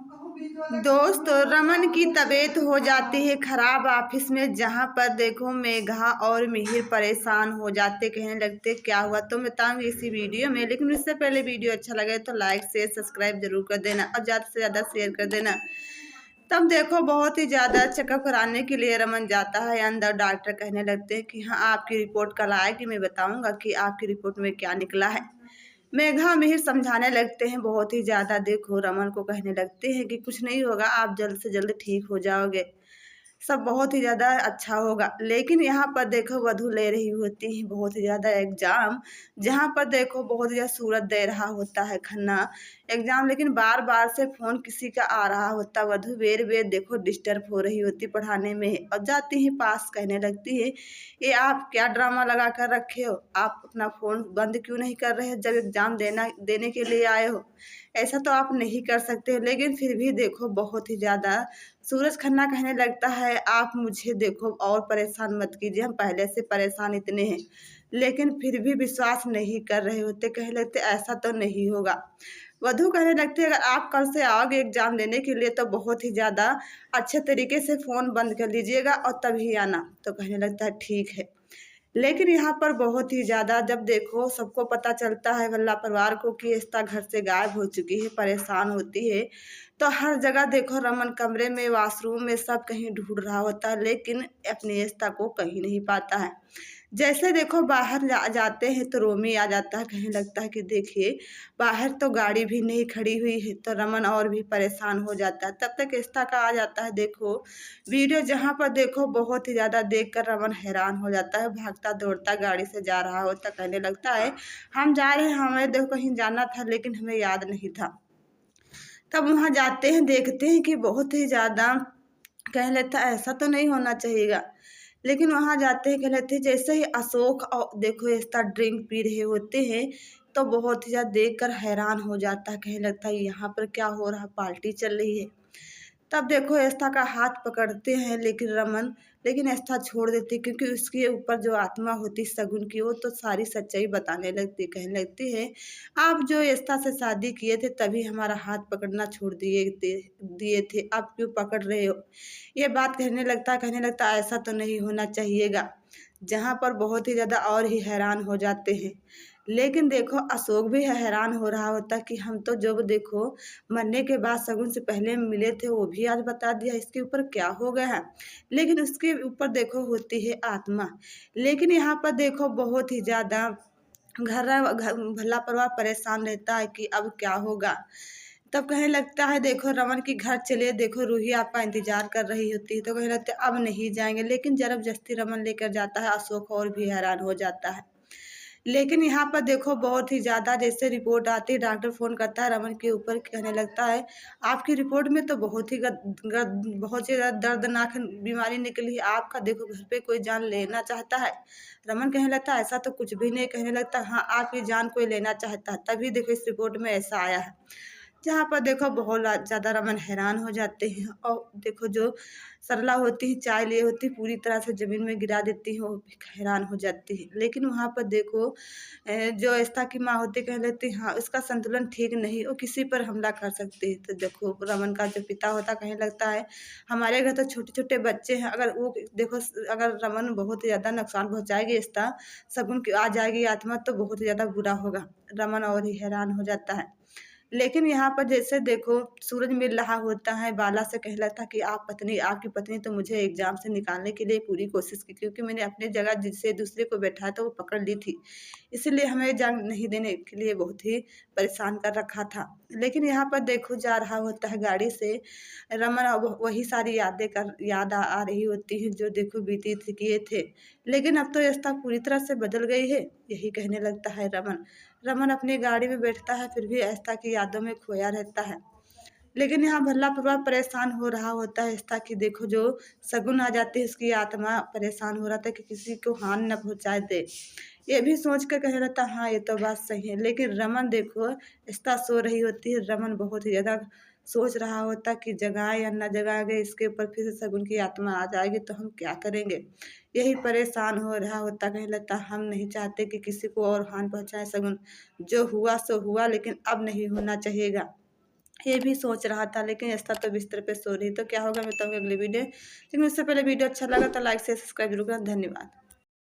दोस्त रमन की तबीयत हो जाती है खराब ऑफिस में, जहां पर देखो मेघा और मिहिर परेशान हो जाते, कहने लगते क्या हुआ तो मैं बताऊंगी इसी वीडियो में। लेकिन इससे पहले वीडियो अच्छा लगे तो लाइक शेयर सब्सक्राइब जरूर कर देना और ज़्यादा से ज़्यादा शेयर कर देना। तब देखो बहुत ही ज़्यादा चेकअप कराने के लिए रमन जाता है अंदर। डॉक्टर कहने लगते हैं कि हाँ आपकी रिपोर्ट कल आएगी, मैं बताऊंगा कि आपकी रिपोर्ट में क्या निकला है। मेघा मिहिर समझाने लगते हैं बहुत ही ज्यादा। देखो रमन को कहने लगते हैं कि कुछ नहीं होगा, आप जल्द से जल्द ठीक हो जाओगे, सब बहुत ही ज़्यादा अच्छा होगा। लेकिन यहाँ पर देखो वधु ले रही होती है बहुत ही ज़्यादा एग्जाम, जहाँ पर देखो बहुत ही ज़्यादा सूरत दे रहा होता है खन्ना एग्जाम। लेकिन बार बार से फोन किसी का आ रहा होता, वधु बेर बेर देखो डिस्टर्ब हो रही होती पढ़ाने में। और जाती ही पास कहने लगती है ये आप क्या ड्रामा लगा कर रखे हो, आप अपना फ़ोन बंद क्यों नहीं कर रहे जब एग्ज़ाम देने के लिए आए हो, ऐसा तो आप नहीं कर सकते। लेकिन फिर भी देखो बहुत ही ज़्यादा सूरज खन्ना कहने लगता है आप मुझे देखो और परेशान मत कीजिए, हम पहले से परेशान इतने हैं। लेकिन फिर भी विश्वास नहीं कर रहे होते, कहने लगते ऐसा तो नहीं होगा। वधु कहने लगती है अगर आप कल से आओगे एग्जाम देने के लिए तो बहुत ही ज़्यादा अच्छे तरीके से फ़ोन बंद कर लीजिएगा और तभी आना। तो कहने लगता है ठीक है। लेकिन यहाँ पर बहुत ही ज़्यादा जब देखो सबको पता चलता है भल्ला परिवार को कि एकता घर से गायब हो चुकी है, परेशान होती है, तो हर जगह देखो रमन कमरे में वॉशरूम में सब कहीं ढूंढ रहा होता है, लेकिन अपनी एकता को कहीं नहीं पाता है। जैसे देखो बाहर जाते हैं तो रोमी आ जाता है, कहने लगता है कि देखिए बाहर तो गाड़ी भी नहीं खड़ी हुई है। तो रमन और भी परेशान हो जाता है। तब तक एकता का आ जाता है देखो वीडियो, जहाँ पर देखो बहुत ही ज़्यादा देखकर रमन हैरान हो जाता है, भागता दौड़ता गाड़ी से जा रहा होता, कहने लगता है हम जा रहे हैं, हमें देखो कहीं जाना था लेकिन हमें याद नहीं था। तब वहाँ जाते हैं देखते हैं कि बहुत ही ज़्यादा कह लेता है ऐसा तो नहीं होना चाहिएगा। लेकिन वहाँ जाते हैं कह लेते हैं जैसे ही अशोक और देखो ऐसा ड्रिंक पी रहे होते हैं तो बहुत ही ज़्यादा देखकर हैरान हो जाता है, कहने लगता है यहाँ पर क्या हो रहा, पार्टी चल रही है। तब देखो एस्था का हाथ पकड़ते हैं लेकिन रमन, लेकिन एस्था छोड़ देती क्योंकि उसके ऊपर जो आत्मा होती शगुन की वो तो सारी सच्चाई बताने लगती, कहने लगती है आप जो एस्था से शादी किए थे तभी हमारा हाथ पकड़ना छोड़ दिए थे, आप क्यों पकड़ रहे हो। ये बात कहने लगता ऐसा तो नहीं होना चाहिएगा। जहाँ पर बहुत ही ज़्यादा और ही हैरान हो जाते हैं। लेकिन देखो अशोक भी हैरान हो रहा होता कि हम तो जब देखो मरने के बाद शगुन से पहले मिले थे वो भी आज बता दिया, इसके ऊपर क्या हो गया है। लेकिन उसके ऊपर देखो होती है आत्मा। लेकिन यहाँ पर देखो बहुत ही ज़्यादा भला परिवार परेशान रहता है कि अब क्या होगा। तब कहने लगता है देखो रमन की घर चलिए, देखो रूही आपका इंतजार कर रही होती है। तो कहने लगते अब नहीं जाएंगे, लेकिन जबरदस्ती रमन लेकर जाता है। अशोक और भी हैरान हो जाता है। लेकिन यहाँ पर देखो बहुत ही ज़्यादा जैसे रिपोर्ट आती है, डॉक्टर फ़ोन करता है रमन के ऊपर, कहने लगता है आपकी रिपोर्ट में तो बहुत ही ज़्यादा दर्दनाक बीमारी निकली है, आपका देखो घर पे कोई जान लेना चाहता है। रमन कहने लगता है ऐसा तो कुछ भी नहीं, कहने लगता हाँ आपकी जान कोई लेना चाहता है, तभी देखो इस रिपोर्ट में ऐसा आया है। जहाँ पर देखो बहुत ज़्यादा रमन हैरान हो जाते हैं। और देखो जो सरला होती है चाय लिए होती पूरी तरह से ज़मीन में गिरा देती है, वो भी हैरान हो जाती है। लेकिन वहाँ पर देखो जो एस्था की माँ होती कहने लगती हाँ उसका संतुलन ठीक नहीं, वो किसी पर हमला कर सकती है। तो देखो रमन का जो पिता होता कहने लगता है हमारे घर तो छोटे छोटे बच्चे हैं, अगर वो देखो अगर रमन बहुत ही ज़्यादा नुकसान पहुँचाएगी एस्था शगुन की आ जाएगी आत्मा तो बहुत ही ज़्यादा बुरा होगा। रमन और ही हैरान हो जाता है। लेकिन यहाँ पर जैसे देखो सूरज मिल रहा होता है, बाला से कहलाता कि आपकी पत्नी तो मुझे एग्जाम से निकालने के लिए पूरी कोशिश की, क्योंकि मैंने अपनी जगह जिससे दूसरे को बैठाया था वो पकड़ ली थी, इसलिए हमें एग्जाम नहीं देने के लिए बहुत ही परेशान कर रखा था। लेकिन यहाँ पर देखो जा रहा होता है गाड़ी से रमन, अब वही सारी याद आ रही होती है जो देखो बीती थी किए थे। लेकिन अब तो रास्ता पूरी तरह से बदल गई है, यही कहने लगता है रमन। रमन अपनी गाड़ी में बैठता है फिर भी आस्था की यादों में खोया रहता है। लेकिन यहाँ भल्ला परिवार परेशान हो रहा होता है आस्था की देखो जो शगुन आ जाती है उसकी आत्मा परेशान हो रहा था कि किसी को हानि न पहुँचाए दे। ये भी सोच कर कह रहा था हाँ ये तो बात सही है। लेकिन रमन देखो आस्था सो रही होती है, रमन बहुत ही ज़्यादा सोच रहा होता कि जगाए या न जगाए, इसके ऊपर फिर से शगुन की आत्मा आ जाएगी तो हम क्या करेंगे। यही परेशान हो रहा होता, कहने लगता हम नहीं चाहते कि किसी को और हानि पहुँचाए शगुन, जो हुआ सो हुआ लेकिन अब नहीं होना चाहिएगा। ये भी सोच रहा था, लेकिन ऐसा तो बिस्तर पे सो रही। तो क्या होगा मैं बताऊँगी अगली वीडियो। लेकिन उससे पहले वीडियो अच्छा लगा तो लाइक से सब्सक्राइब जरूर करना। धन्यवाद।